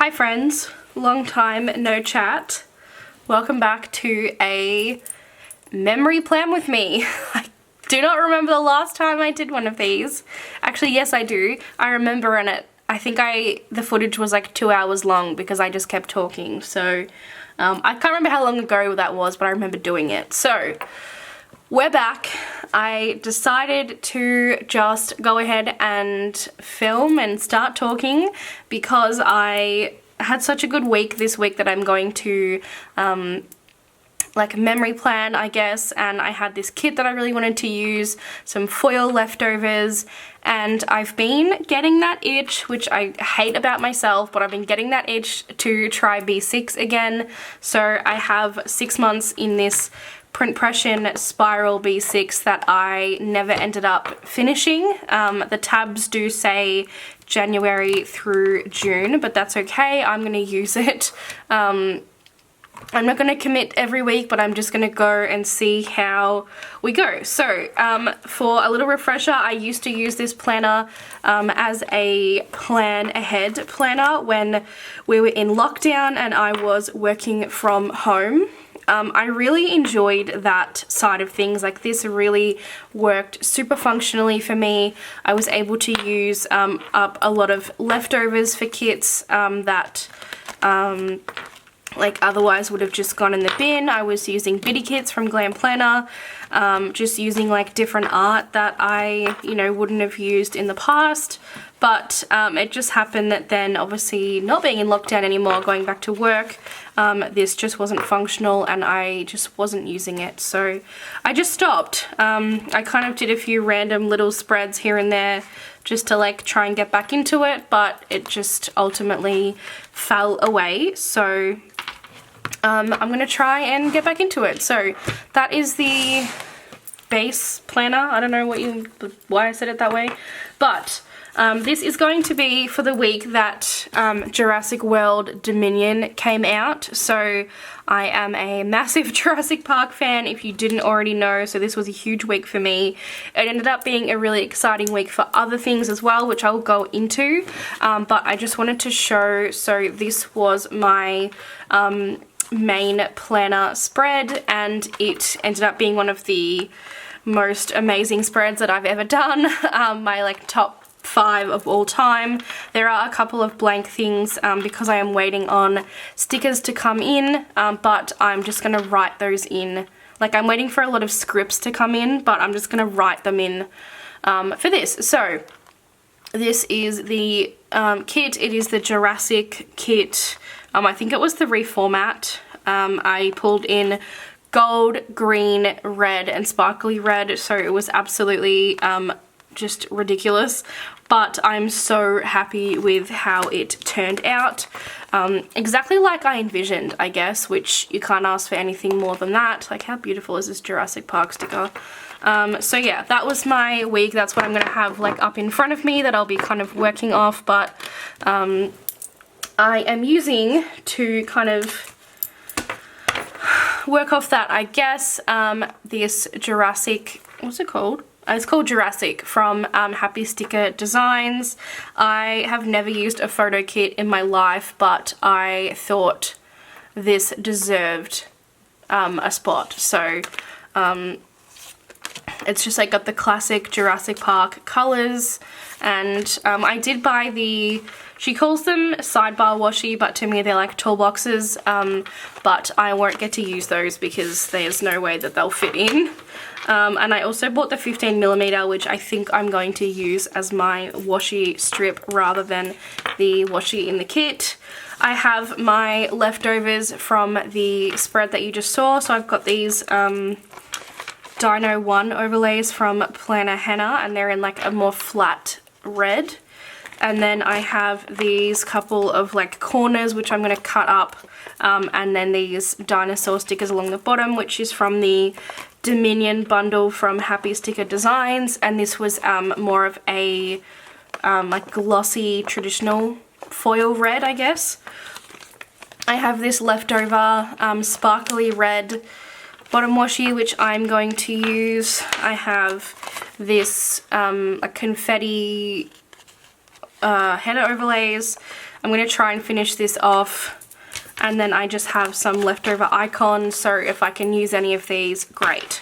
Hi friends, long time no chat. Welcome back to a memory plan with me. I do not remember the last time I did one of these. Actually, yes I do. I remember, and I think the footage was like 2 hours long because I just kept talking. So I can't remember how long ago that was, but I remember doing it. So we're back. I decided to just go ahead and film and start talking because I had such a good week this week that I'm going to like memory plan, I guess, and I had this kit that I really wanted to use, some foil leftovers, and I've been getting that itch, which I hate about myself, but I've been getting that itch to try B6 again. So I have 6 months in this print pression spiral B6 that I never ended up finishing. The tabs do say January through June, but that's okay. I'm going to use it. I'm not going to commit every week, but I'm just going to go and see how we go. So for a little refresher, I used to use this planner as a plan ahead planner when we were in lockdown and I was working from home. I really enjoyed that side of things. Like, this really worked super functionally for me. I was able to use up a lot of leftovers for kits that like otherwise would have just gone in the bin. I was using bitty kits from Glam Planner, just using like different art that I, wouldn't have used in the past. But it just happened that then, obviously not being in lockdown anymore, going back to work, this just wasn't functional and I just wasn't using it. So I just stopped. I kind of did a few random little spreads here and there just to like try and get back into it, but it just ultimately fell away. So I'm gonna try and get back into it. So that is the base planner. I don't know why I said it that way, but this is going to be for the week that Jurassic World Dominion came out. So I am a massive Jurassic Park fan, if you didn't already know, so this was a huge week for me. It ended up being a really exciting week for other things as well, which I'll go into, but I just wanted to show. So this was my main planner spread, and it ended up being one of the most amazing spreads that I've ever done. My like top 5 of all time. There are a couple of blank things because I am waiting on stickers to come in, but I'm just gonna write those in. Like, I'm waiting for a lot of scripts to come in, but I'm just gonna write them in for this. So this is the kit. It is the Jurassic kit. I think it was the reformat. I pulled in gold, green, red, and sparkly red, so it was absolutely just ridiculous, but I'm so happy with how it turned out. Exactly like I envisioned, I guess, which you can't ask for anything more than that. Like, how beautiful is this Jurassic Park sticker? So yeah, that was my week. That's what I'm gonna have like up in front of me that I'll be kind of working off, but I am using to kind of work off that, I guess, this Jurassic, what's it called? It's called Jurassic from Happy Sticker Designs. I have never used a photo kit in my life, but I thought this deserved a spot. So it's just like got the classic Jurassic Park colors, and I did buy she calls them sidebar washi, but to me they're like toolboxes, but I won't get to use those because there's no way that they'll fit in. And I also bought the 15mm, which I think I'm going to use as my washi strip rather than the washi in the kit. I have my leftovers from the spread that you just saw. So I've got these Dino 1 overlays from Plannahannah, and they're in like a more flat red. And then I have these couple of like corners which I'm going to cut up, and then these dinosaur stickers along the bottom, which is from the Dominion bundle from Happy Sticker Designs, and this was more of a like glossy traditional foil red, I guess. I have this leftover sparkly red bottom washi which I'm going to use. I have this a confetti header overlays. I'm going to try and finish this off, and then I just have some leftover icons, so if I can use any of these, great.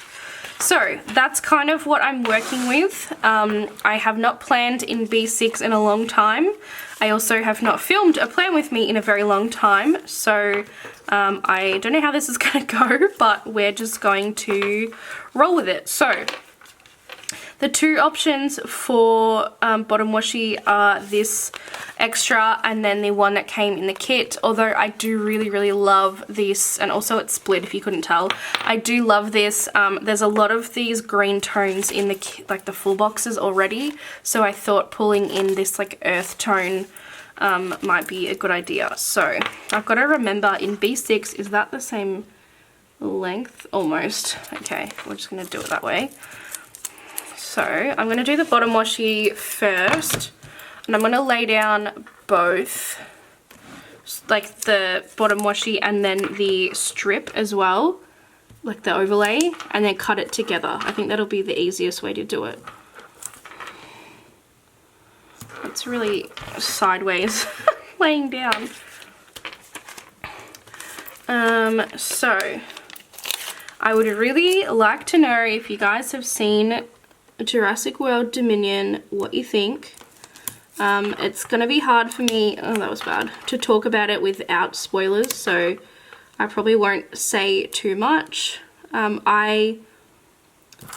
So that's kind of what I'm working with. I have not planned in B6 in a long time. I also have not filmed a plan with me in a very long time, so I don't know how this is going to go, but we're just going to roll with it. So the two options for bottom washi are this extra and then the one that came in the kit, although I do really love this, and also it's split if you couldn't tell. I do love this. There's a lot of these green tones in the kit, like the full boxes already, so I thought pulling in this like earth tone might be a good idea. So I've got to remember, in B6, is that the same length? Almost. Okay, we're just going to do it that way. So I'm going to do the bottom washi first, and I'm going to lay down both, like the bottom washi and then the strip as well, like the overlay, and then cut it together. I think that'll be the easiest way to do it. It's really sideways laying down. So I would really like to know if you guys have seen Jurassic World Dominion, what you think. It's gonna be hard for me, oh that was bad, to talk about it without spoilers, so I probably won't say too much. I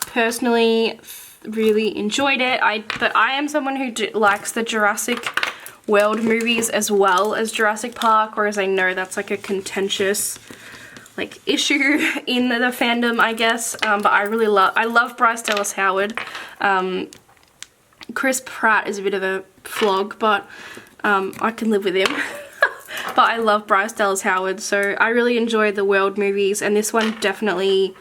personally really enjoyed it, but I am someone who likes the Jurassic World movies as well as Jurassic Park, whereas I know that's like a contentious like issue in the fandom, I guess. But I love Bryce Dallas Howard. Chris Pratt is a bit of a flog, but I can live with him. But I love Bryce Dallas Howard, so I really enjoyed the World movies, and this one definitely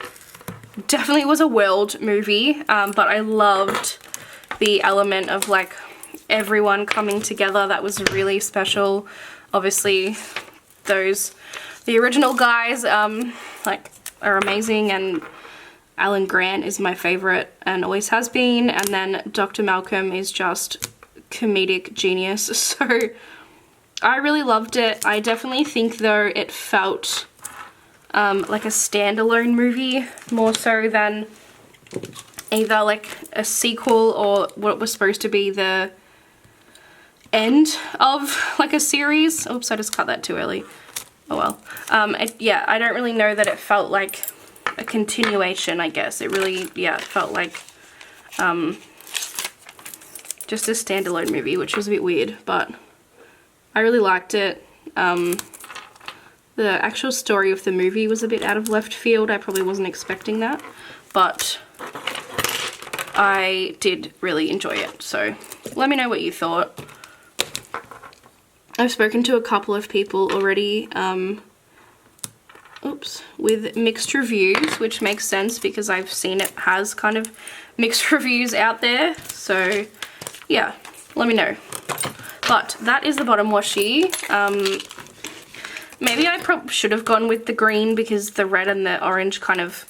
was a World movie. But I loved the element of like everyone coming together. That was really special. Obviously, the original guys like are amazing, and Alan Grant is my favorite and always has been, and then Dr. Malcolm is just comedic genius. So I really loved it. I definitely think though it felt like a standalone movie more so than either like a sequel or what was supposed to be the end of like a series. Oops, I just cut that too early. Oh well. Yeah, I don't really know that it felt like a continuation, I guess. It really, yeah, it felt like just a standalone movie, which was a bit weird, but I really liked it. The actual story of the movie was a bit out of left field. I probably wasn't expecting that, but I did really enjoy it. So let me know what you thought. I've spoken to a couple of people already, with mixed reviews, which makes sense because I've seen it has kind of mixed reviews out there. So yeah, let me know. But that is the bottom washi. Maybe I probably should have gone with the green because the red and the orange kind of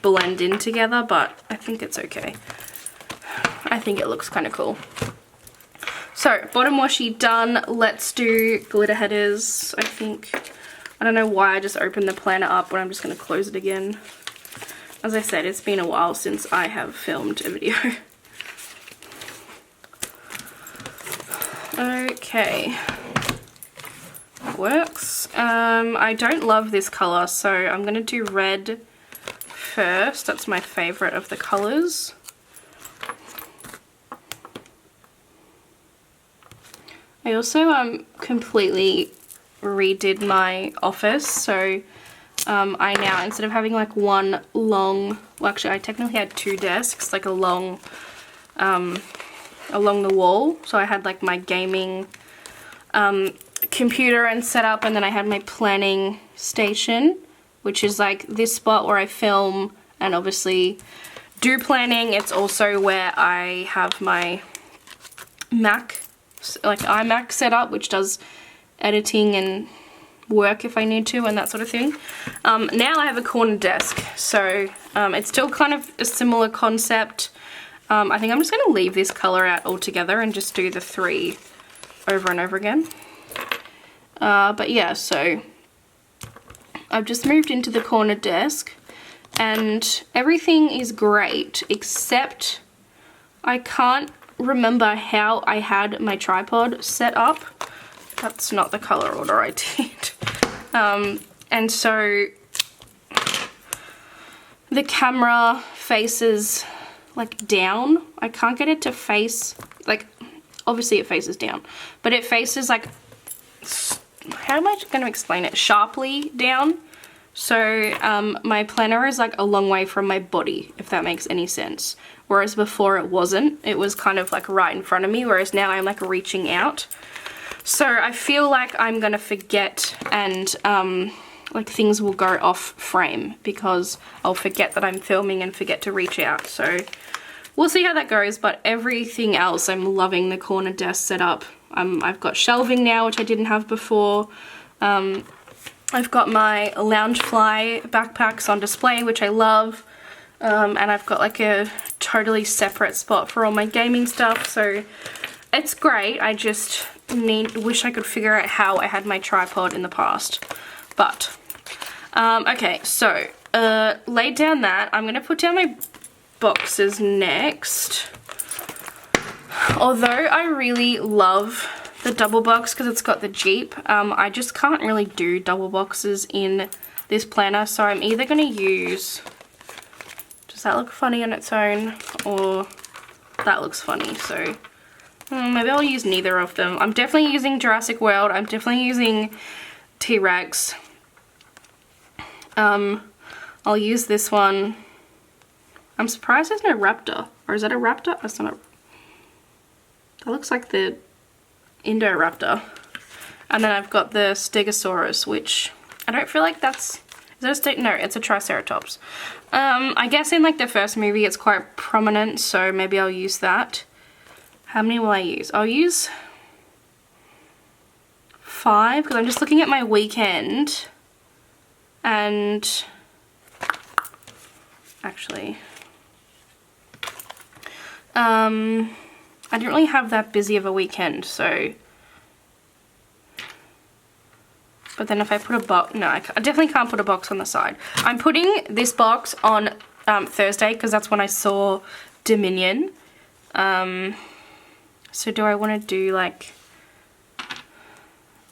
blend in together, but I think it's okay. I think it looks kind of cool. So, bottom washi done. Let's do glitter headers, I think. I don't know why I just opened the planner up, but I'm just going to close it again. As I said, it's been a while since I have filmed a video. Okay. Works. I don't love this colour, so I'm going to do red first. That's my favourite of the colours. I also completely redid my office, so I now, instead of having like one long, well actually I technically had two desks, like along the wall. So I had like my gaming computer and setup, and then I had my planning station, which is like this spot where I film and obviously do planning. It's also where I have my Mac, like iMac set up, which does editing and work if I need to and that sort of thing. Now I have a corner desk, so it's still kind of a similar concept. I think I'm just going to leave this colour out altogether and just do the three over and over again. But yeah, so I've just moved into the corner desk and everything is great, except I can't remember how I had my tripod set up. That's not the color order I did. And so the camera faces like down. I can't get it to face, like, obviously it faces down, but it faces like, how am I going to explain it? Sharply down. So my planner is like a long way from my body, if that makes any sense. Whereas before it wasn't. It was kind of like right in front of me, whereas now I'm like reaching out. So I feel like I'm gonna forget and like things will go off frame because I'll forget that I'm filming and forget to reach out. So we'll see how that goes, but everything else, I'm loving the corner desk setup. I've got shelving now, which I didn't have before. I've got my Loungefly backpacks on display, which I love. And I've got like a totally separate spot for all my gaming stuff. So it's great. I just wish I could figure out how I had my tripod in the past. But, okay, so laid down that. I'm going to put down my boxes next. Although I really love the double box because it's got the Jeep, I just can't really do double boxes in this planner, so I'm either going to use, does that look funny on its own, or that looks funny, so maybe I'll use neither of them. I'm definitely using Jurassic World, I'm definitely using T-Rex. I'll use this one. I'm surprised there's no raptor, or is that a raptor? That's not a, that looks like the Indoraptor. And then I've got the Stegosaurus, which I don't feel like that's, is that a no, it's a Triceratops. I guess in like the first movie it's quite prominent, so maybe I'll use that. How many will I use? I'll use 5 because I'm just looking at my weekend, and actually I didn't really have that busy of a weekend, so, but then if I put a box, no, I definitely can't put a box on the side. I'm putting this box on Thursday because that's when I saw Dominion. So do I want to do like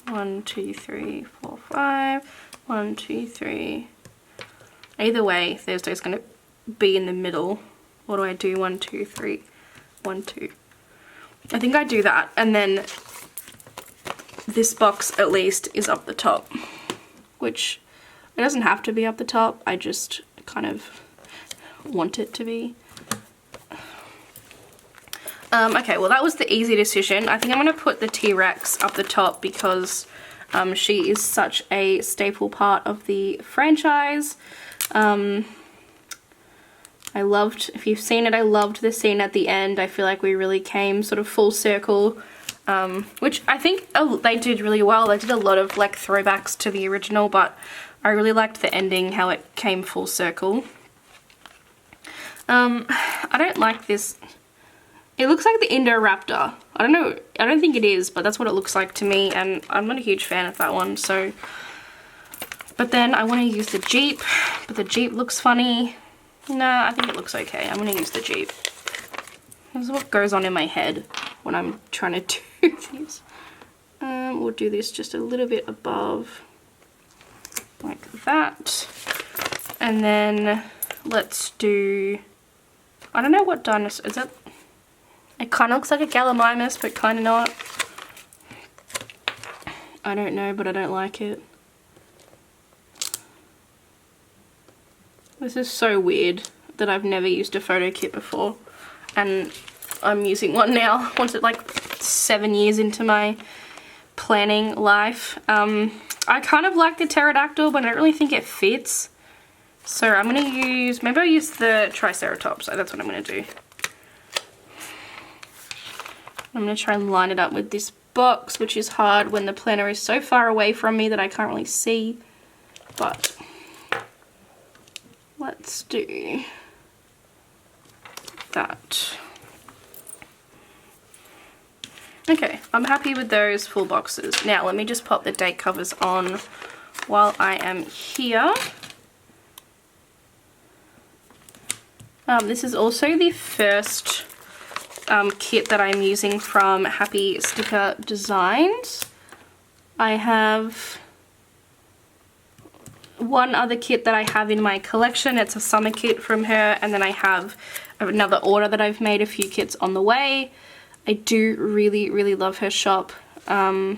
1, 2, 3, 4, 5, 1, 2, 3. Either way, Thursday's going to be in the middle. What do I do? 1, 2, 3, 1, 2. I think I do that, and then this box at least is up the top, which it doesn't have to be up the top, I just kind of want it to be. Okay, well that was the easy decision. I think I'm going to put the T-Rex up the top because she is such a staple part of the franchise. I loved, if you've seen it, I loved the scene at the end. I feel like we really came sort of full circle, which I think they did really well. They did a lot of like throwbacks to the original, but I really liked the ending, how it came full circle. I don't like this. It looks like the Indoraptor. I don't know, I don't think it is, but that's what it looks like to me, and I'm not a huge fan of that one, so. But then I want to use the Jeep, but the Jeep looks funny. Nah, I think it looks okay. I'm going to use the Jeep. This is what goes on in my head when I'm trying to do these. We'll do this just a little bit above, like that. And then let's do, I don't know what dinosaur, is that? It kind of looks like a Gallimimus, but kind of not. I don't know, but I don't like it. This is so weird that I've never used a photo kit before, and I'm using one now. Once it like 7 years into my planning life. I kind of like the pterodactyl, but I don't really think it fits. So I'm gonna use, maybe I'll use the Triceratops. So that's what I'm gonna do. I'm gonna try and line it up with this box, which is hard when the planner is so far away from me that I can't really see, but let's do that. Okay, I'm happy with those full boxes. Now let me just pop the date covers on while I am here. This is also the first kit that I'm using from Happy Sticker Designs. I have one other kit that I have in my collection. It's a summer kit from her, and then I have another order that I've made, a few kits on the way. I do really love her shop. I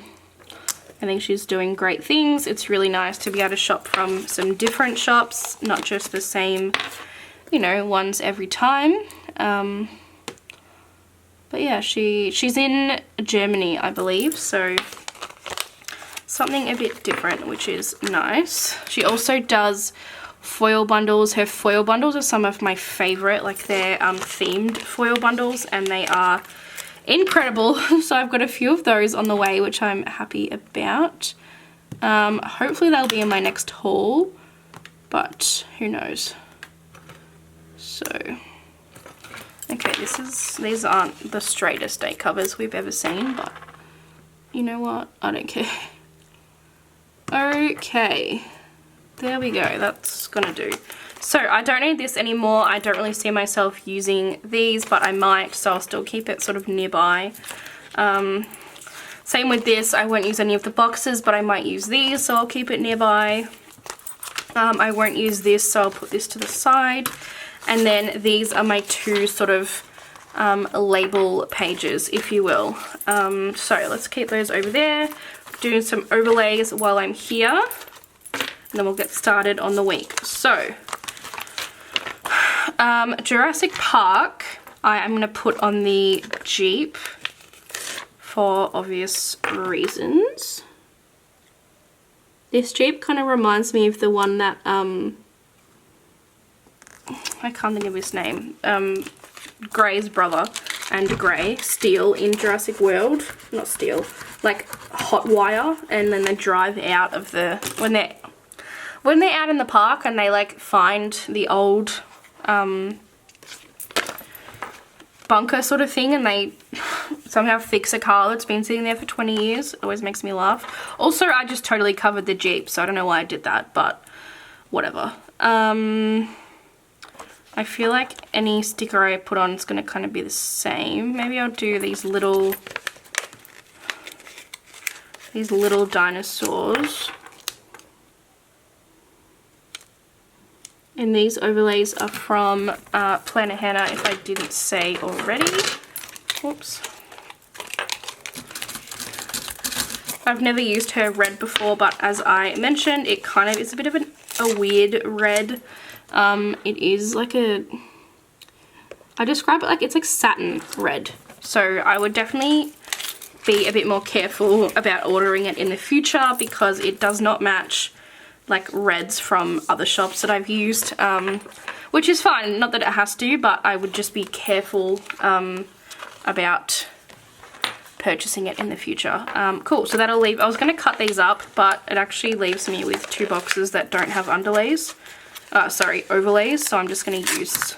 think she's doing great things. It's really nice to be able to shop from some different shops, not just the same, you know, ones every time. But yeah, she's in Germany, I believe, so something a bit different, which is nice. She also does foil bundles. Her foil bundles are some of my favorite, like they're themed foil bundles, and they are incredible. So I've got a few of those on the way, which I'm happy about. Hopefully they'll be in my next haul, but who knows. So okay, these aren't the straightest date covers we've ever seen, but you know what, I don't care. Okay, there we go, that's gonna do. So I don't need this anymore. I don't really see myself using these, but I might, so I'll still keep it sort of nearby. Same with this, I won't use any of the boxes, but I might use these, so I'll keep it nearby. I won't use this, so I'll put this to the side. And then these are my two sort of label pages, if you will. So let's keep those over there. Doing some overlays while I'm here, and then we'll get started on the week. So Jurassic Park, I'm going to put on the Jeep for obvious reasons. This Jeep kind of reminds me of the one that I can't think of his name. Gray's brother and Gray steal in Jurassic World. Not steal, like hot wire, and then they drive out of the when they're out in the park and they like find the old bunker sort of thing, and they somehow fix a car that's been sitting there for 20 years. It always makes me laugh. Also, I just totally covered the Jeep, so I don't know why I did that, but whatever. I feel like any sticker I put on is going to kind of be the same. Maybe I'll do these little dinosaurs. And these overlays are from Plannahannah, if I didn't say already. Oops. I've never used her red before, but as I mentioned, it kind of is a bit of a weird red. It is like I describe it like it's like satin red. So I would definitely be a bit more careful about ordering it in the future, because it does not match like reds from other shops that I've used, which is fine, not that it has to, but I would just be careful about purchasing it in the future. Cool, so that'll leave, I was going to cut these up, but it actually leaves me with two boxes that don't have overlays, so I'm just going to use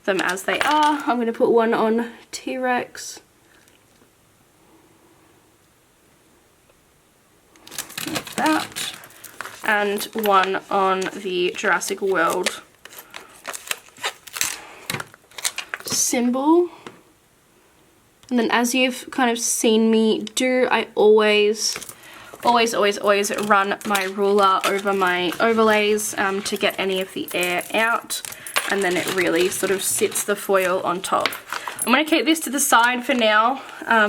them as they are. I'm going to put one on T-Rex. Like that. And one on the Jurassic World symbol. And then, as you've kind of seen me do, I always run my ruler over my overlays to get any of the air out, and then it really sort of sits the foil on top. I'm going to keep this to the side for now,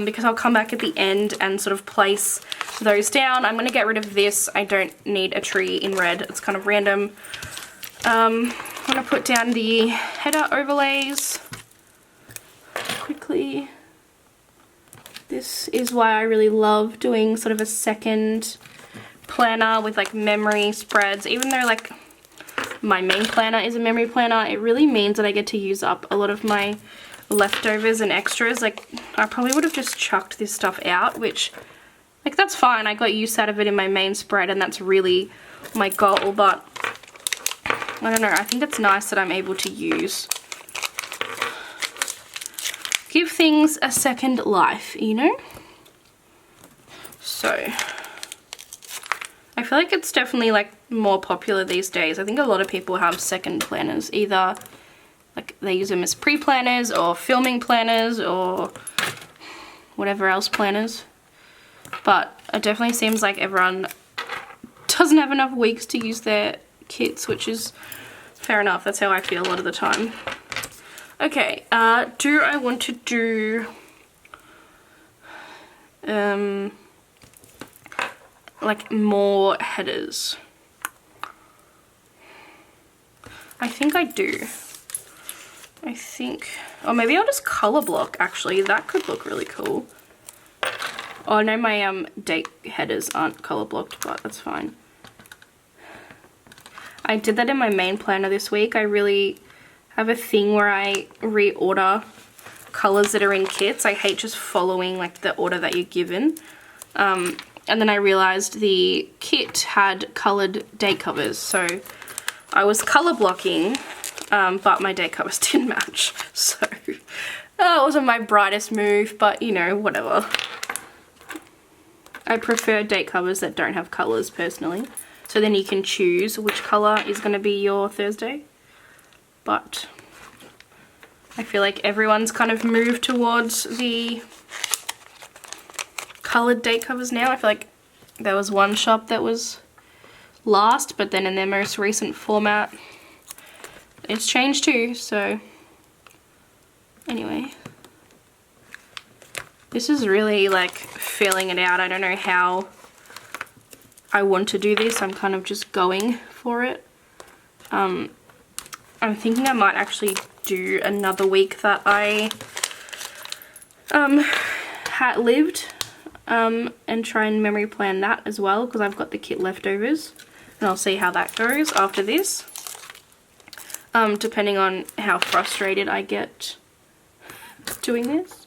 because I'll come back at the end and sort of place those down. I'm going to get rid of this. I don't need a tree in red. It's kind of random. I'm going to put down the header overlays quickly. This is why I really love doing sort of a second planner with like memory spreads. Even though like my main planner is a memory planner, it really means that I get to use up a lot of my leftovers and extras. Like, I probably would have just chucked this stuff out, which, like, that's fine. I got use out of it in my main spread, and that's really my goal, but I don't know. I think it's nice that I'm able to use give things a second life, you know? So I feel like it's definitely like more popular these days. I think a lot of people have second planners, either like they use them as pre-planners or filming planners or whatever else planners. But it definitely seems like everyone doesn't have enough weeks to use their kits, which is fair enough. That's how I feel a lot of the time. Okay, do I want to do like more headers? I think I do. I think, or maybe I'll just color block actually. That could look really cool. Oh no, my date headers aren't color blocked, but that's fine. I did that in my main planner this week. I really have a thing where I reorder colors that are in kits. I hate just following like the order that you're given. And then I realized the kit had colored date covers, so I was color blocking, but my date covers didn't match. So it wasn't my brightest move, but you know, whatever. I prefer date covers that don't have colors personally. So then you can choose which color is going to be your Thursday. But I feel like everyone's kind of moved towards the colored date covers now. I feel like there was one shop that was last, but then in their most recent format, it's changed too. So anyway, this is really like feeling it out. I don't know how I want to do this. I'm kind of just going for it. I'm thinking I might actually do another week that I had lived and try and memory plan that as well, because I've got the kit leftovers, and I'll see how that goes after this, depending on how frustrated I get doing this.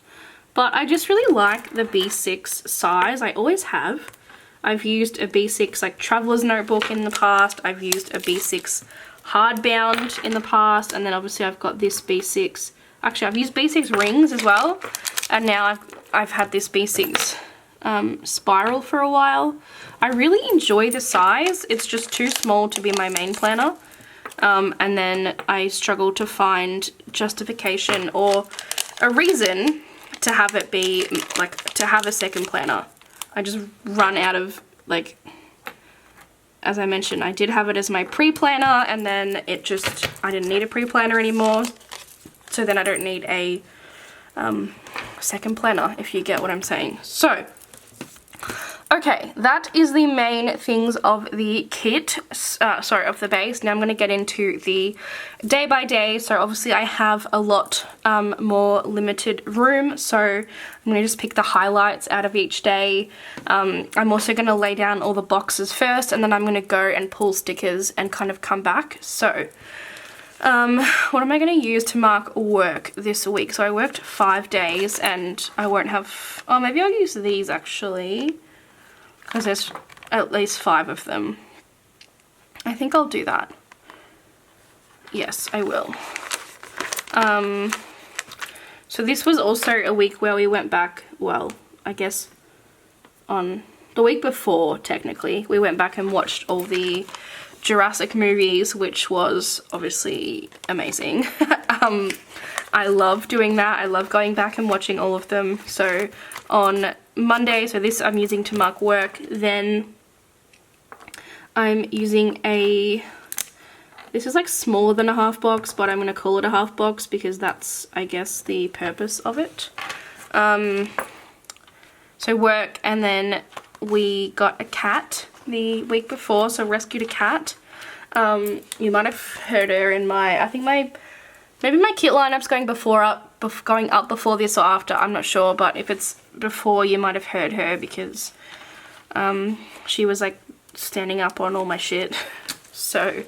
But I just really like the B6 size. I always have. I've used a B6 like traveler's notebook in the past. I've used a B6 hardbound in the past, and then obviously I've got this B6. Actually, I've used B6 rings as well, and now I've had this B6 spiral for a while. I really enjoy the size. It's just too small to be my main planner, and then I struggle to find justification or a reason to have it be like to have a second planner. I just run out of, like, as I mentioned, I did have it as my pre-planner, and then it just, I didn't need a pre-planner anymore, so then I don't need a second planner, if you get what I'm saying. So, okay, that is the main things of the kit, sorry, of the base. Now I'm going to get into the day by day. So obviously I have a lot more limited room, so I'm going to just pick the highlights out of each day. I'm also going to lay down all the boxes first, and then I'm going to go and pull stickers and kind of come back. So what am I going to use to mark work this week? So I worked 5 days, and I won't have, oh, maybe I'll use these actually, because there's at least 5 of them. I think I'll do that. Yes, I will. So this was also a week where we went back, well, I guess on the week before, technically, we went back and watched all the Jurassic movies, which was obviously amazing. I love doing that. I love going back and watching all of them. So on Monday, so this I'm using to mark work, then I'm using a, this is like smaller than a half box, but I'm going to call it a half box because that's, I guess, the purpose of it. So work, and then we got a cat the week before, so rescued a cat. You might have heard her in my, I think maybe my kit lineup's going up before this or after, I'm not sure, but if it's before, you might have heard her because she was like standing up on all my shit. So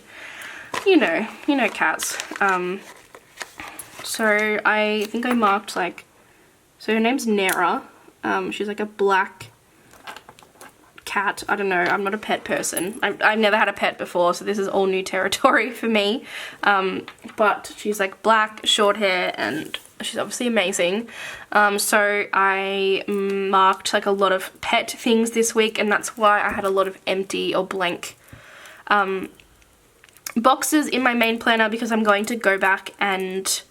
you know cats. So I think I marked like, so her name's Nera. She's like a black cat. I don't know, I'm not a pet person. I've never had a pet before, so this is all new territory for me. But she's like black, short hair, and she's obviously amazing. So I marked like a lot of pet things this week, and that's why I had a lot of empty or blank boxes in my main planner, because I'm going to go back and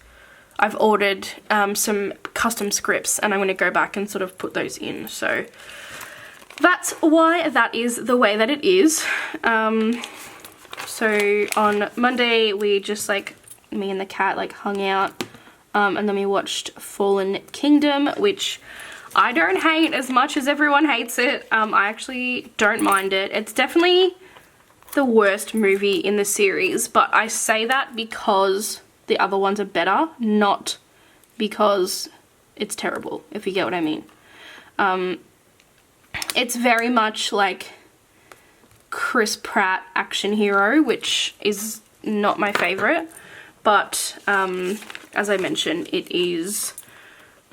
I've ordered some custom scripts, and I'm going to go back and sort of put those in. So that's why that is the way that it is. So on Monday we just like, me and the cat like hung out, and then we watched Fallen Kingdom, which I don't hate as much as everyone hates it. I actually don't mind it. It's definitely the worst movie in the series, but I say that because the other ones are better, not because it's terrible, if you get what I mean. It's very much like Chris Pratt action hero, which is not my favorite, but as I mentioned, it is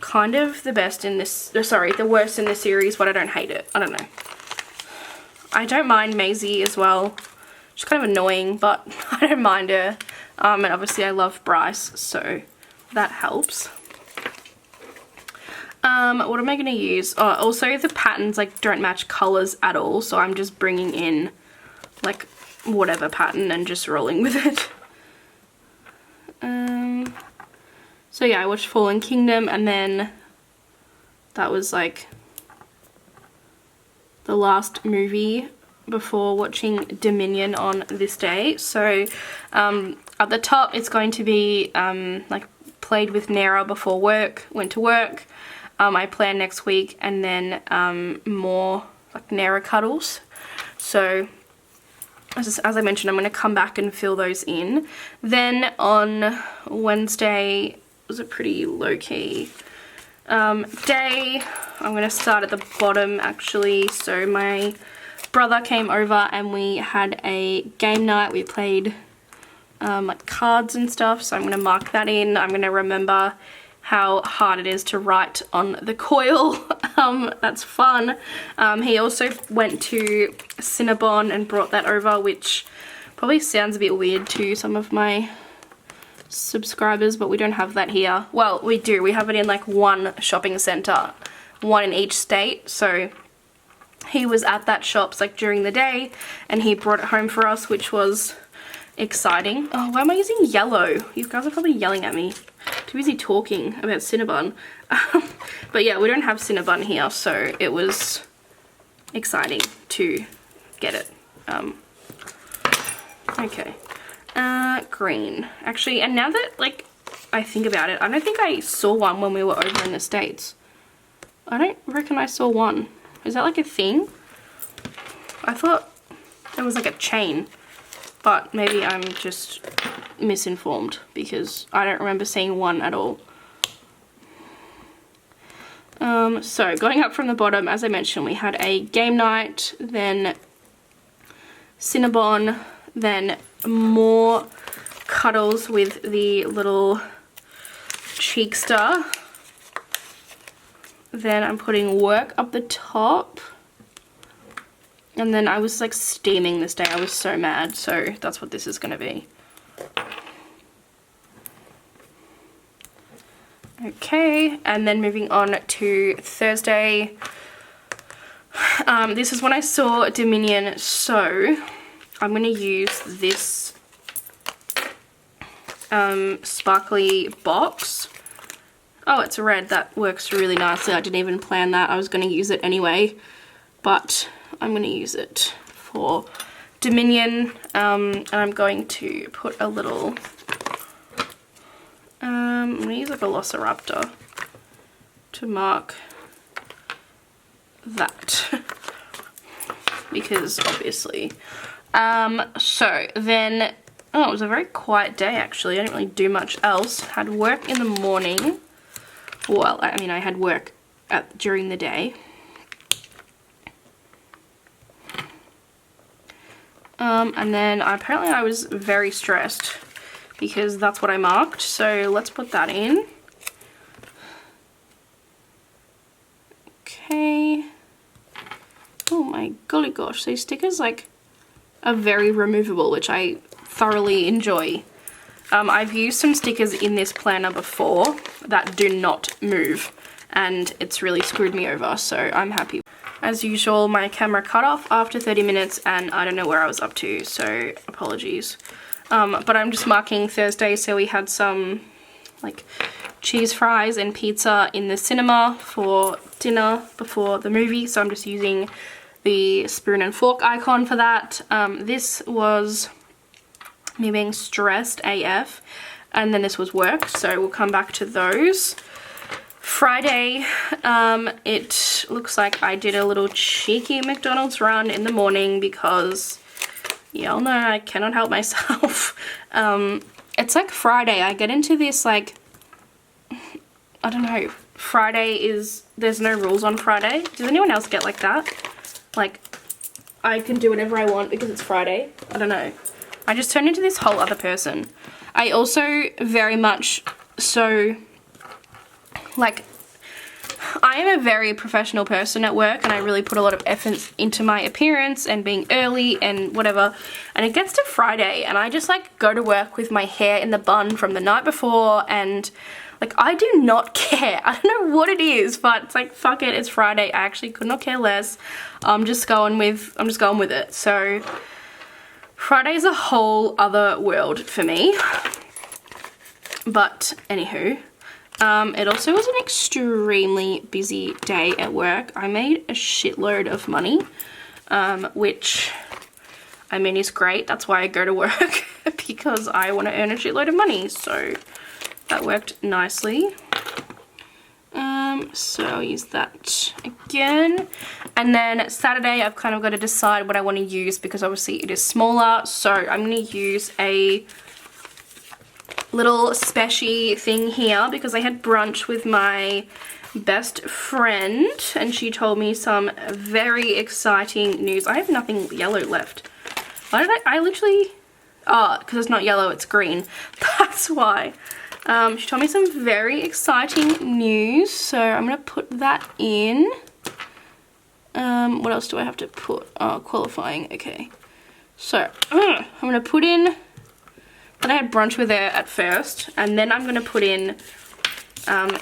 kind of the best in this, sorry, the worst in the series, but I don't hate it. I don't know. I don't mind Maisie as well. She's kind of annoying, but I don't mind her. And obviously I love Bryce, so that helps. What am I going to use? Oh, also the patterns like don't match colors at all, so I'm just bringing in like whatever pattern and just rolling with it. So yeah, I watched Fallen Kingdom, and then that was like the last movie before watching Dominion on this day. So at the top it's going to be like played with Nara before work, went to work. I plan next week, and then more like Nara cuddles. So as I mentioned, I'm going to come back and fill those in. Then on Wednesday was a pretty low-key day. I'm going to start at the bottom actually. So my brother came over and we had a game night. We played like cards and stuff, so I'm going to mark that in. I'm going to remember how hard it is to write on the coil. That's fun. He also went to Cinnabon and brought that over, which probably sounds a bit weird to some of my subscribers, but we don't have that here. Well, we do. We have it in like one shopping centre, one in each state. So he was at that shops like during the day, and he brought it home for us, which was exciting. Oh, why am I using yellow? You guys are probably yelling at me. Too busy talking about Cinnabon. But yeah, we don't have Cinnabon here, so it was exciting to get it. Okay. Green. Actually, and now that like I think about it, I don't think I saw one when we were over in the States. I don't reckon I saw one. Is that like a thing? I thought there was like a chain, but maybe I'm just misinformed because I don't remember seeing one at all. So going up from the bottom, as I mentioned, we had a game night, then Cinnabon, then more cuddles with the little cheekster. Then I'm putting work up the top. And then I was like steaming this day. I was so mad. So that's what this is going to be. Okay, and then moving on to Thursday. This is when I saw Dominion, so I'm going to use this sparkly box. Oh, it's red. That works really nicely. I didn't even plan that. I was going to use it anyway, but I'm going to use it for Dominion. And I'm going to put a little... I'm going to use a Velociraptor to mark that. Because obviously. So then... Oh, it was a very quiet day actually. I didn't really do much else. Had work in the morning. Well, I mean, I had work during the day. And then apparently I was very stressed because that's what I marked. So let's put that in. Okay. Oh my golly gosh, these stickers like are very removable, which I thoroughly enjoy. I've used some stickers in this planner before that do not move, and it's really screwed me over, so I'm happy. As usual, my camera cut off after 30 minutes and I don't know where I was up to, so apologies. But I'm just marking Thursday, so we had some like cheese fries and pizza in the cinema for dinner before the movie, so I'm just using the spoon and fork icon for that. This was me being stressed AF, and then this was work, so we'll come back to those. Friday, it looks like I did a little cheeky McDonald's run in the morning because y'all know I cannot help myself. It's like Friday, I get into this like, I don't know, Friday is, there's no rules on Friday. Does anyone else get like that? Like, I can do whatever I want because it's Friday. I don't know. I just turned into this whole other person. I also very much so, like, I am a very professional person at work and I really put a lot of effort into my appearance and being early and whatever. And it gets to Friday and I just like go to work with my hair in the bun from the night before, and like I do not care. I don't know what it is, but it's like, fuck it, it's Friday. I actually could not care less. I'm just going with it. So Friday is a whole other world for me. But anywho, it also was an extremely busy day at work. I made a shitload of money, which I mean is great. That's why I go to work, because I want to earn a shitload of money. So that worked nicely. So I'll use that again. And then Saturday, I've kind of got to decide what I want to use because obviously it is smaller. So I'm going to use a little special thing here because I had brunch with my best friend and she told me some very exciting news. I have nothing yellow left. Why did I literally, oh, because it's not yellow, it's green. That's why. She told me some very exciting news, so I'm going to put that in. What else do I have to put? Oh, qualifying, okay. So, I'm going to put in that I had brunch with her at first, and then I'm going to put in,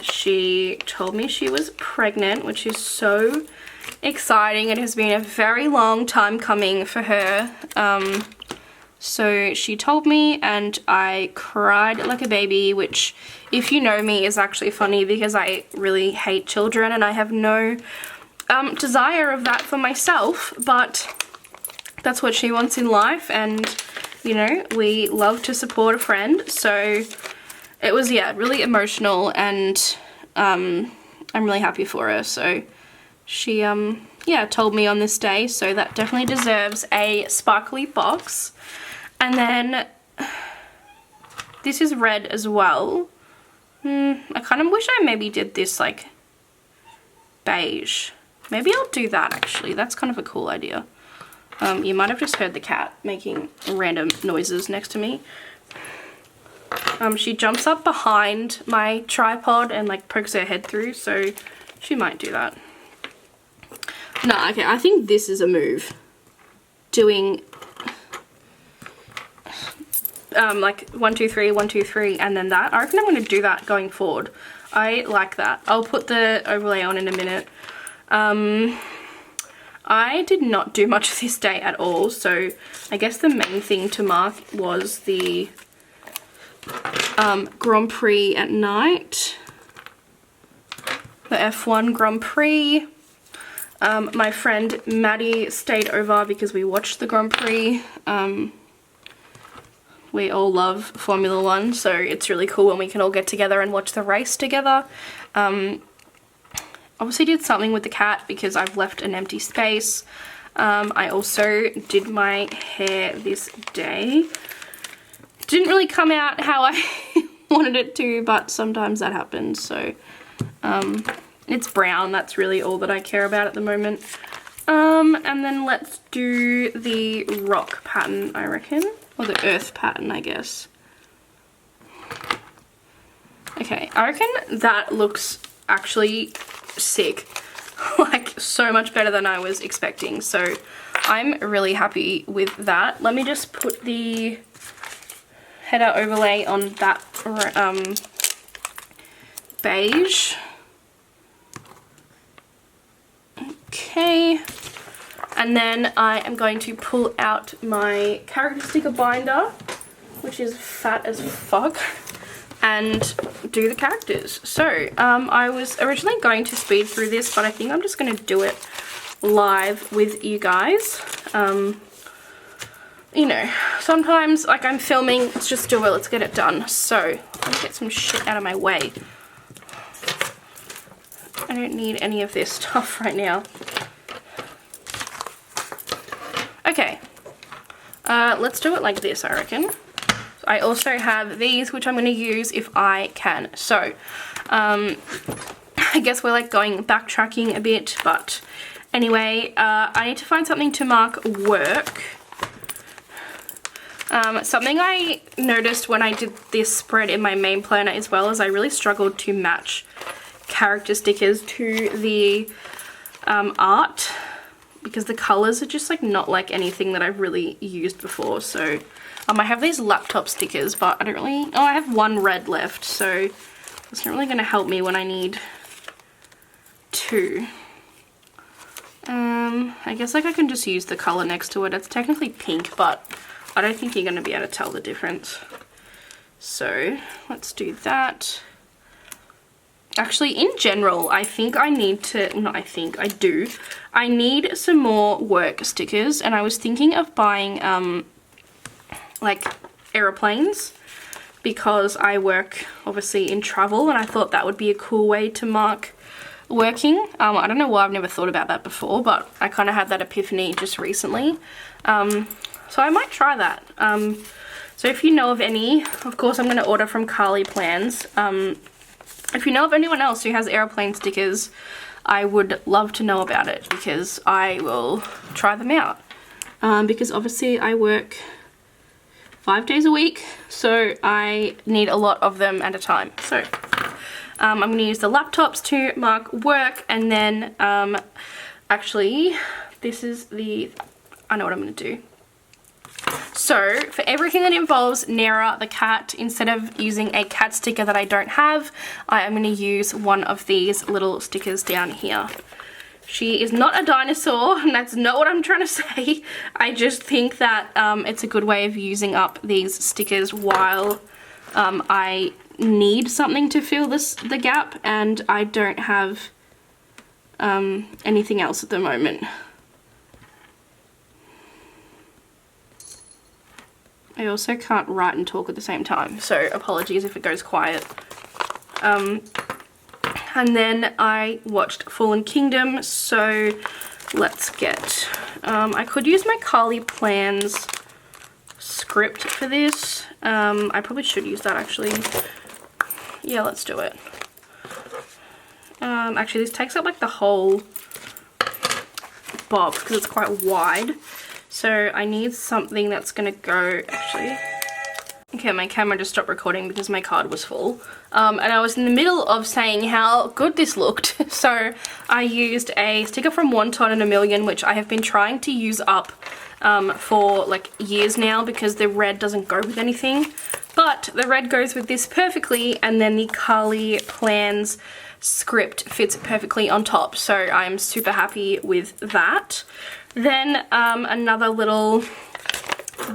she told me she was pregnant, which is so exciting. It has been a very long time coming for her. So she told me and I cried like a baby, which if you know me is actually funny because I really hate children and I have no desire of that for myself, but that's what she wants in life and you know, we love to support a friend. So it was, yeah, really emotional and I'm really happy for her. So she, yeah, told me on this day, so that definitely deserves a sparkly box. And then this is red as well. I kind of wish I maybe did this like beige. Maybe I'll do that actually. That's kind of a cool idea. You might have just heard the cat making random noises next to me. She jumps up behind my tripod and like pokes her head through, so she might do that. No, okay, I think this is a move. Doing like 1 2 3 1 2 3 and then that. I reckon I'm going to do that going forward. I like that. I'll put the overlay on in a minute. I did not do much this day at all, so I guess the main thing to mark was the Grand Prix at night. The F1 Grand Prix. My friend Maddie stayed over because we watched the Grand Prix. We all love Formula 1, so it's really cool when we can all get together and watch the race together. Obviously did something with the cat because I've left an empty space. I also did my hair this day. Didn't really come out how I wanted it to, but sometimes that happens. So it's brown. That's really all that I care about at the moment. And then let's do the rock pattern, I reckon. Or the earth pattern, I guess. Okay, I reckon that looks actually sick. Like, so much better than I was expecting. So I'm really happy with that. Let me just put the header overlay on that beige. Okay, and then I am going to pull out my character sticker binder, which is fat as fuck, and do the characters. So I was originally going to speed through this, but I think I'm just going to do it live with you guys. You know, sometimes like I'm filming, let's just do it, let's get it done. So let's get some shit out of my way. I don't need any of this stuff right now. Okay, let's do it like this, I reckon. I also have these, which I'm going to use if I can. So, I guess we're like going backtracking a bit, but anyway, I need to find something to mark work. Something I noticed when I did this spread in my main planner as well is I really struggled to match character stickers to the art, because the colors are just like not like anything that I've really used before. So I have these laptop stickers, but I don't really, oh, I have one red left, so it's not really going to help me when I need two. I guess like I can just use the color next to it. It's technically pink, but I don't think you're going to be able to tell the difference. So let's do that. Actually, in general, I think I need to, not I think, I do. I need some more work stickers, and I was thinking of buying like aeroplanes, because I work obviously in travel, and I thought that would be a cool way to mark working. I don't know why I've never thought about that before, but I kind of had that epiphany just recently. So I might try that. So if you know of any, of course I'm going to order from Carly Plans. If you know of anyone else who has airplane stickers, I would love to know about it, because I will try them out. Because obviously I work 5 days a week, so I need a lot of them at a time. So I'm going to use the laptops to mark work, and then actually this is the, I know what I'm going to do. So for everything that involves Nera the cat, instead of using a cat sticker that I don't have, I am going to use one of these little stickers down here. She is not a dinosaur, and that's not what I'm trying to say. I just think that it's a good way of using up these stickers while I need something to fill the gap, and I don't have anything else at the moment. I also can't write and talk at the same time, so apologies if it goes quiet. And then I watched Fallen Kingdom, so let's get, I could use my Carly Plans script for this. I probably should use that actually. Yeah, let's do it. Actually this takes up like the whole box because it's quite wide. So I need something that's gonna go, actually. Okay, my camera just stopped recording because my card was full. And I was in the middle of saying how good this looked. So I used a sticker from Wonton and a Million, which I have been trying to use up for like years now, because the red doesn't go with anything. But the red goes with this perfectly, and then the Carly Plans script fits perfectly on top. So I'm super happy with that. Then another little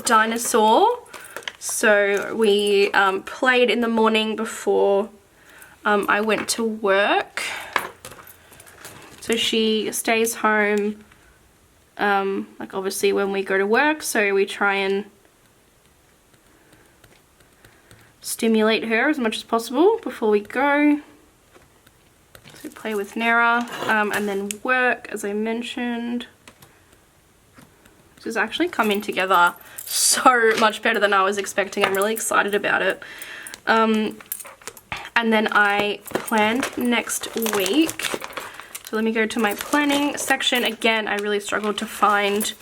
dinosaur. So we played in the morning before I went to work. So she stays home, like obviously when we go to work, so we try and stimulate her as much as possible before we go. So play with Nera, and then work, as I mentioned. This is actually coming together so much better than I was expecting. I'm really excited about it. And then I planned next week. So let me go to my planning section. Again, I really struggled to find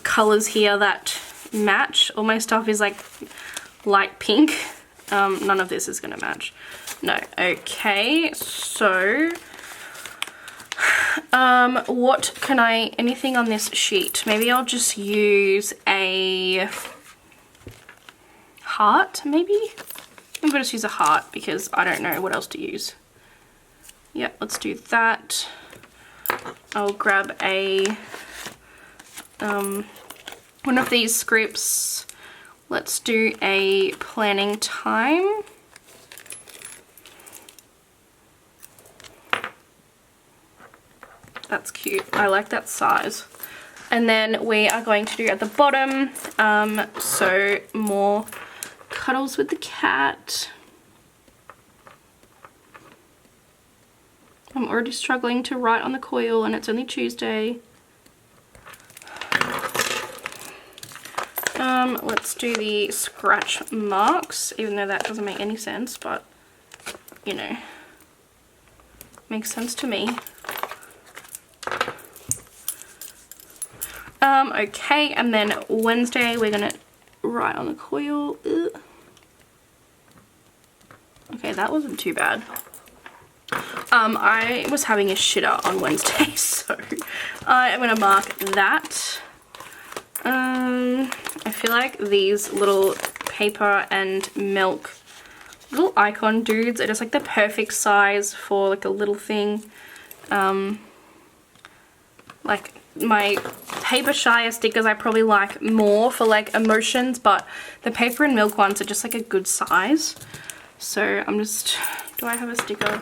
colors here that match. All my stuff is like light pink. None of this is gonna match. No. Okay, so what can I, anything on this sheet? Maybe I'll just use a heart, maybe? I'm gonna just use a heart because I don't know what else to use. Yep, let's do that. I'll grab a one of these scripts. Let's do a planning time. That's cute. I like that size. And then we are going to do at the bottom, so more cuddles with the cat. I'm already struggling to write on the coil and it's only Tuesday. Let's do the scratch marks, even though that doesn't make any sense, but you know, makes sense to me. Okay, and then Wednesday we're gonna write on the coil. Ugh. Okay, that wasn't too bad. I was having a shitter on Wednesday, so I am gonna mark that. I feel like these little paper and milk little icon dudes are just like the perfect size for like a little thing. Like my paper shire stickers I probably like more for like emotions, but the paper and milk ones are just like a good size. So I'm just, do I have a sticker?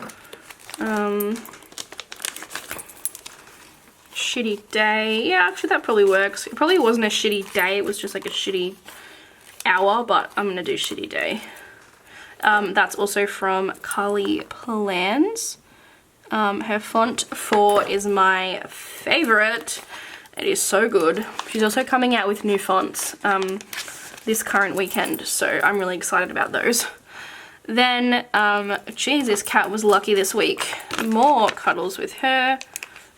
Shitty day. Yeah, actually that probably works. It probably wasn't a shitty day, it was just like a shitty hour, but I'm gonna do shitty day. That's also from Carly Plans. Her font 4 is my favorite. It is so good. She's also coming out with new fonts this current weekend, so I'm really excited about those. Then, geez, this cat was lucky this week. More cuddles with her.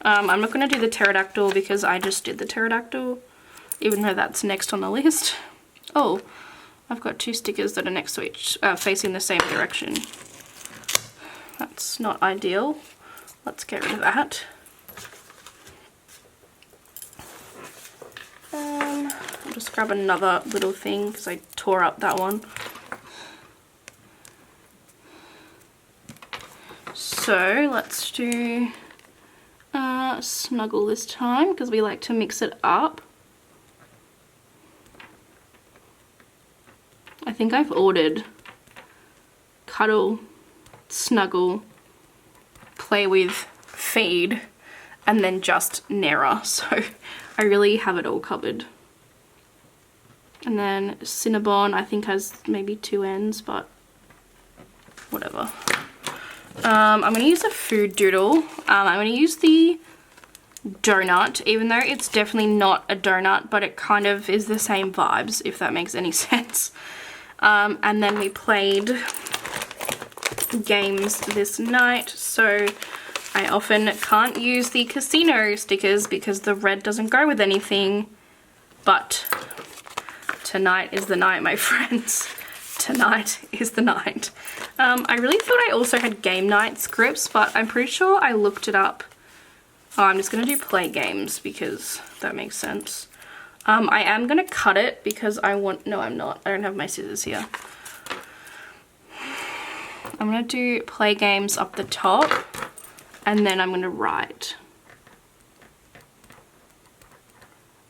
I'm not going to do the pterodactyl because I just did the pterodactyl, even though that's next on the list. Oh, I've got 2 stickers that are next to each, facing the same direction. That's not ideal. Let's get rid of that. I'll just grab another little thing because I tore up that one. So let's do snuggle this time because we like to mix it up. I think I've ordered cuddle, snuggle, play with, feed, and then just Nera, so I really have it all covered. And then Cinnabon I think has maybe 2 ends, but whatever. I'm going to use a food doodle. I'm going to use the donut, even though it's definitely not a donut, but it kind of is the same vibes, if that makes any sense. And then we played games this night, so I often can't use the casino stickers because the red doesn't go with anything, but tonight is the night, my friends. Tonight is the night. I really thought I also had game night scripts, but I'm pretty sure I looked it up. Oh, I'm just going to do play games because that makes sense. I am going to cut it because I want... No, I'm not. I don't have my scissors here. I'm going to do play games up the top and then I'm going to write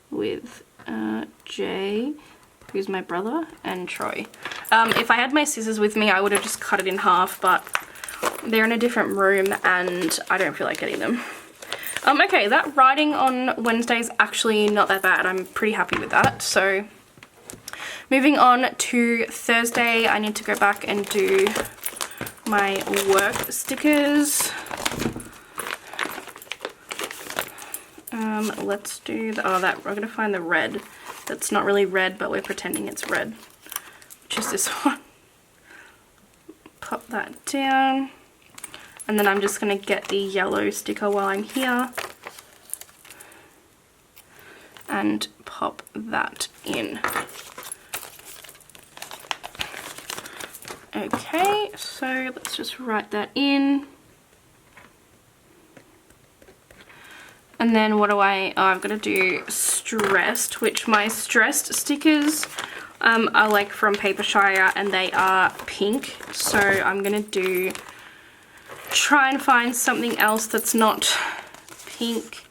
with Jay, who's my brother, and Troy. If I had my scissors with me, I would have just cut it in half, but they're in a different room and I don't feel like getting them. Okay, that writing on Wednesday is actually not that bad. I'm pretty happy with that. So moving on to Thursday, I need to go back and do my work stickers. Let's do the, I'm gonna find the red. That's not really red, but we're pretending it's red, which is this one. Pop that down. And then I'm just going to get the yellow sticker while I'm here and pop that in. Okay, so let's just write that in. And then what do I've got to do stressed, which my stressed stickers are like from Paper Shire and they are pink. So I'm gonna try and find something else that's not pink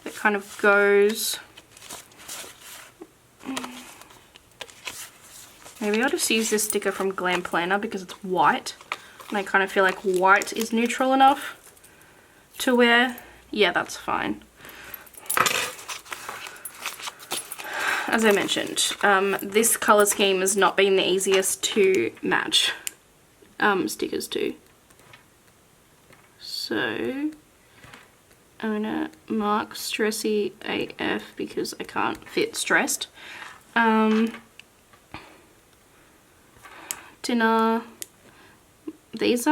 that kind of goes. Maybe I'll just use this sticker from Plannahannah because it's white. And I kind of feel like white is neutral enough to wear. Yeah, that's fine. As I mentioned, this colour scheme has not been the easiest to match stickers to. So I'm gonna mark Stressy AF because I can't fit stressed. Dinner. These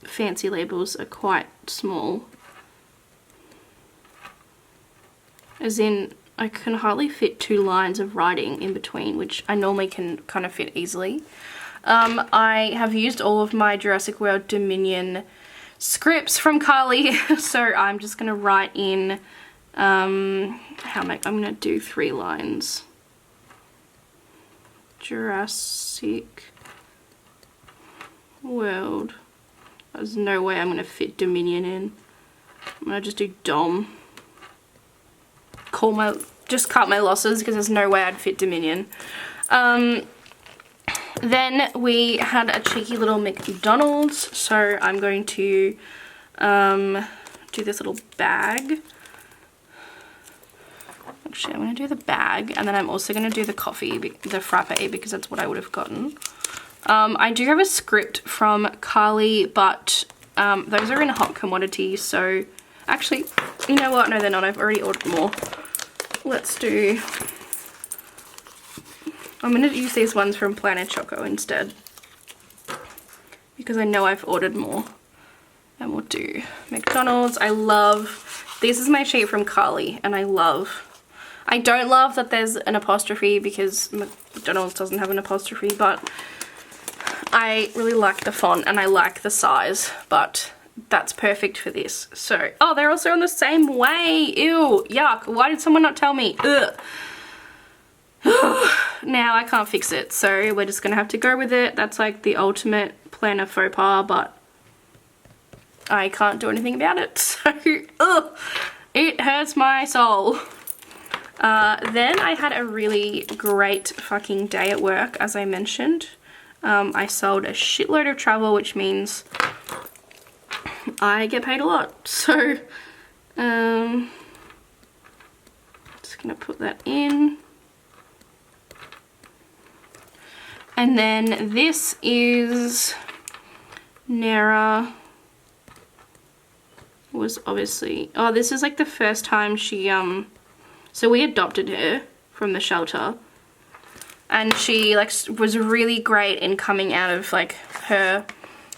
fancy labels are quite small. As in, I can hardly fit 2 lines of writing in between, which I normally can kind of fit easily. I have used all of my Jurassic World Dominion scripts from Carly, so I'm just gonna write in, I'm gonna do 3 lines. Jurassic World. There's no way I'm gonna fit Dominion in. I'm gonna just do Dom. Just cut my losses because there's no way I'd fit Dominion. Then we had a cheeky little McDonald's, so I'm going to do this little bag. Actually, I'm going to do the bag, and then I'm also going to do the coffee, the frappe, because that's what I would have gotten. I do have a script from Carly, but those are in hot commodities, so actually, you know what? No, they're not. I've already ordered more. I'm going to use these ones from Planet Choco instead, because I know I've ordered more. And we'll do McDonald's. This is my sheet from Carly, and I don't love that there's an apostrophe because McDonald's doesn't have an apostrophe, but I really like the font and I like the size, but that's perfect for this. So, oh, they're also on the same way. Ew, yuck. Why did someone not tell me? Ugh. Now I can't fix it, so we're just gonna have to go with it. That's like the ultimate planner faux pas, but I can't do anything about it. So, ugh, it hurts my soul. Then I had a really great fucking day at work, as I mentioned. I sold a shitload of travel, which means I get paid a lot. So, just gonna put that in. And then this is Nara. Was obviously, oh, this is like the first time she, so we adopted her from the shelter, and she like was really great in coming out of like her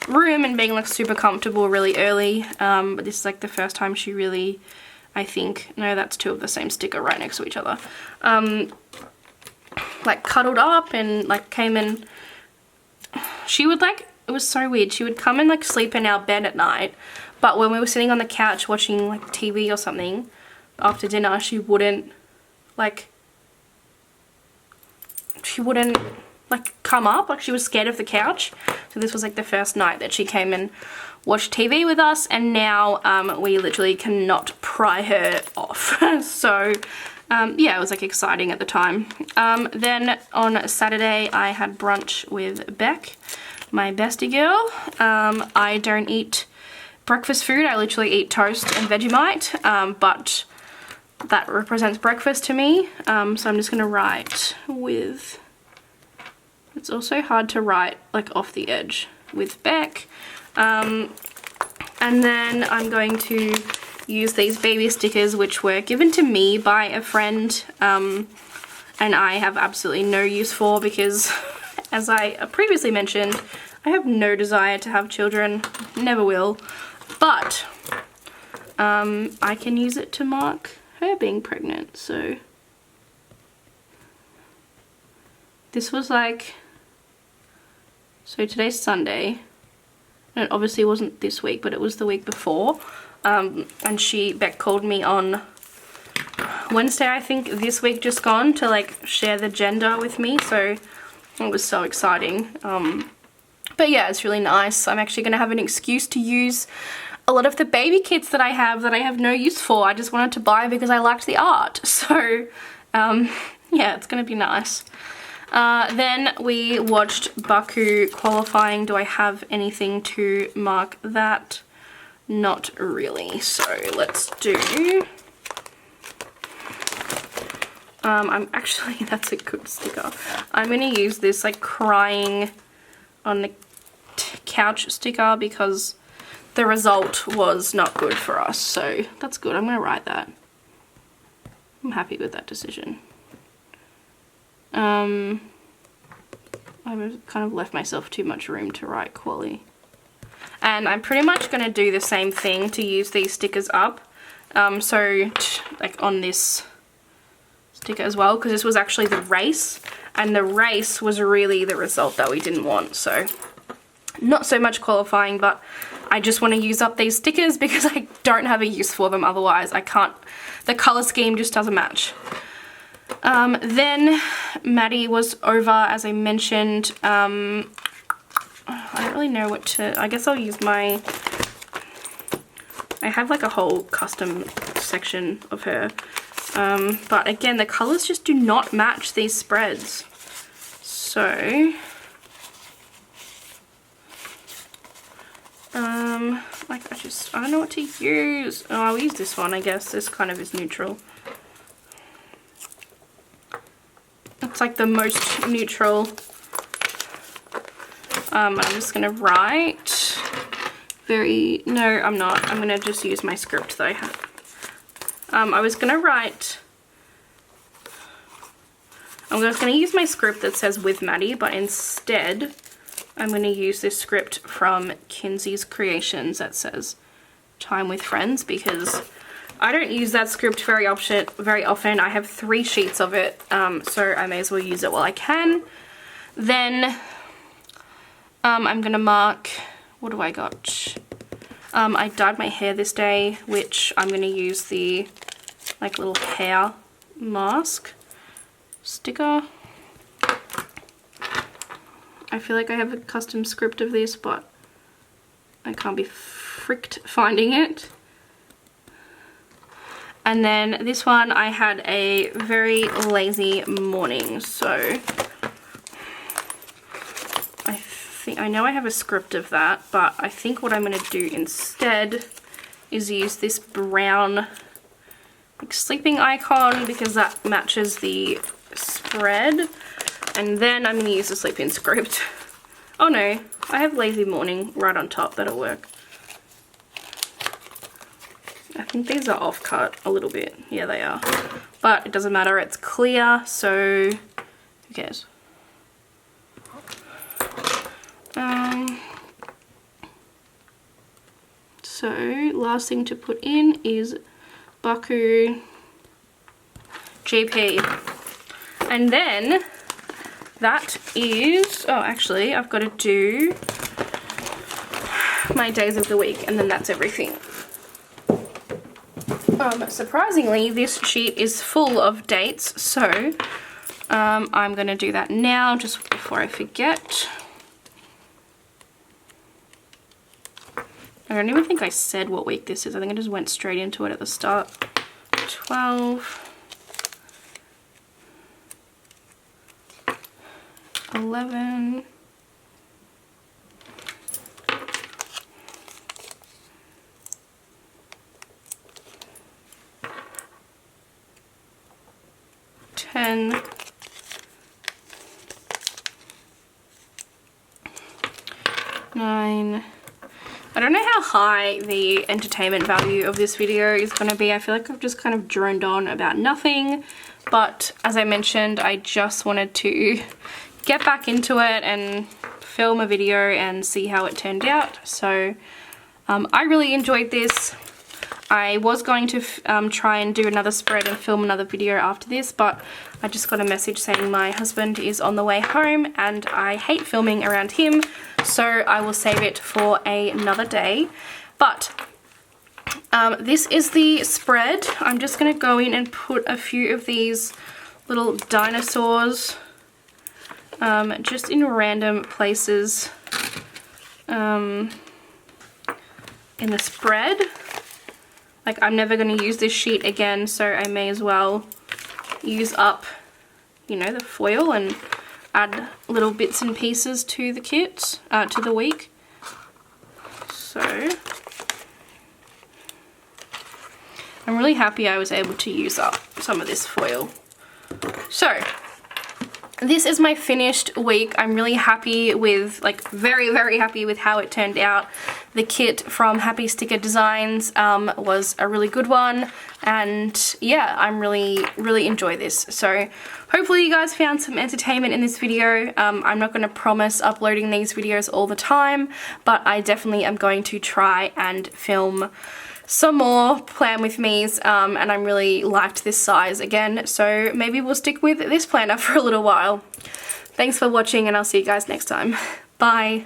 room and being like super comfortable really early, but this is like the first time she really, I think, no, that's 2 of the same sticker right next to each other, like cuddled up and like came in. She would like, it was so weird, she would come and like sleep in our bed at night, but when we were sitting on the couch watching like TV or something after dinner, she wouldn't like come up, like she was scared of the couch. So this was like the first night that she came and watched TV with us, and now we literally cannot pry her off. So yeah, it was like exciting at the time. Then on Saturday I had brunch with Beck, my bestie girl. I don't eat breakfast food, I literally eat toast and Vegemite, but that represents breakfast to me. So I'm just gonna write with, it's also hard to write like off the edge, with Beck. And then I'm going to use these baby stickers, which were given to me by a friend, and I have absolutely no use for, because as I previously mentioned, I have no desire to have children, never will, but I can use it to mark her being pregnant. So this was like, so today's Sunday, and it obviously wasn't this week, but it was the week before, and Beck called me on Wednesday, I think, this week just gone to like share the gender with me, so it was so exciting. But yeah, it's really nice. I'm actually going to have an excuse to use a lot of the baby kits that I have no use for. I just wanted to buy because I liked the art. So yeah, it's going to be nice. Then we watched Baku qualifying. Do I have anything to mark that? Not really. So let's do... I'm actually, that's a good sticker. I'm going to use this like crying on the couch sticker because the result was not good for us. So that's good. I'm going to write that. I'm happy with that decision. I've kind of left myself too much room to write quali. And I'm pretty much going to do the same thing to use these stickers up. Like on this sticker as well, because this was actually the race, and the race was really the result that we didn't want. So not so much qualifying, but I just want to use up these stickers because I don't have a use for them. Otherwise I can't, the color scheme just doesn't match. Then Maddie was over, as I mentioned. I don't really know what to, I guess I'll use my, I have like a whole custom section of her. But again, the colors just do not match these spreads. So, like I don't know what to use. Oh, I'll use this one, I guess. This kind of is neutral. It's like the most neutral. I'm just gonna write no, I'm not. I'm gonna just use my script that I have. I was gonna write, I was gonna use my script that says with Maddie, but instead I'm gonna use this script from Kinsey's Creations that says time with friends, because I don't use that script very often. I have 3 sheets of it, so I may as well use it while I can. Then I'm gonna mark, what do I got? I dyed my hair this day, which I'm gonna use the like little hair mask sticker. I feel like I have a custom script of this, but I can't be fricked finding it. And then this one, I had a very lazy morning, so I know I have a script of that, but I think what I'm going to do instead is use this brown like sleeping icon because that matches the spread, and then I'm going to use the sleeping script. Oh no, I have lazy morning right on top. That'll work. I think these are off cut a little bit. Yeah, they are, but it doesn't matter, it's clear, so who cares? So last thing to put in is Baku GP, and then that is, oh actually I've got to do my days of the week, and then that's everything. Surprisingly, this sheet is full of dates, so I'm going to do that now just before I forget. I don't even think I said what week this is. I think I just went straight into it at the start. 12, 11, 10, 9. I don't know how high the entertainment value of this video is going to be. I feel like I've just kind of droned on about nothing, but as I mentioned, I just wanted to get back into it and film a video and see how it turned out. So I really enjoyed this. I was going to try and do another spread and film another video after this, but I just got a message saying my husband is on the way home and I hate filming around him, so I will save it for another day. But This is the spread. I'm just going to go in and put a few of these little dinosaurs just in random places in the spread. Like, I'm never going to use this sheet again, so I may as well use up, you know, the foil and add little bits and pieces to the kit, to the week. So I'm really happy I was able to use up some of this foil. So this is my finished week. I'm really happy with, like, very, very happy with how it turned out. The kit from Happy Sticker Designs was a really good one, and yeah, I'm really enjoy this. So hopefully you guys found some entertainment in this video. I'm not going to promise uploading these videos all the time, but I definitely am going to try and film some more plan with me's, and I'm really liked this size again, so maybe we'll stick with this planner for a little while. Thanks for watching, and I'll see you guys next time. Bye!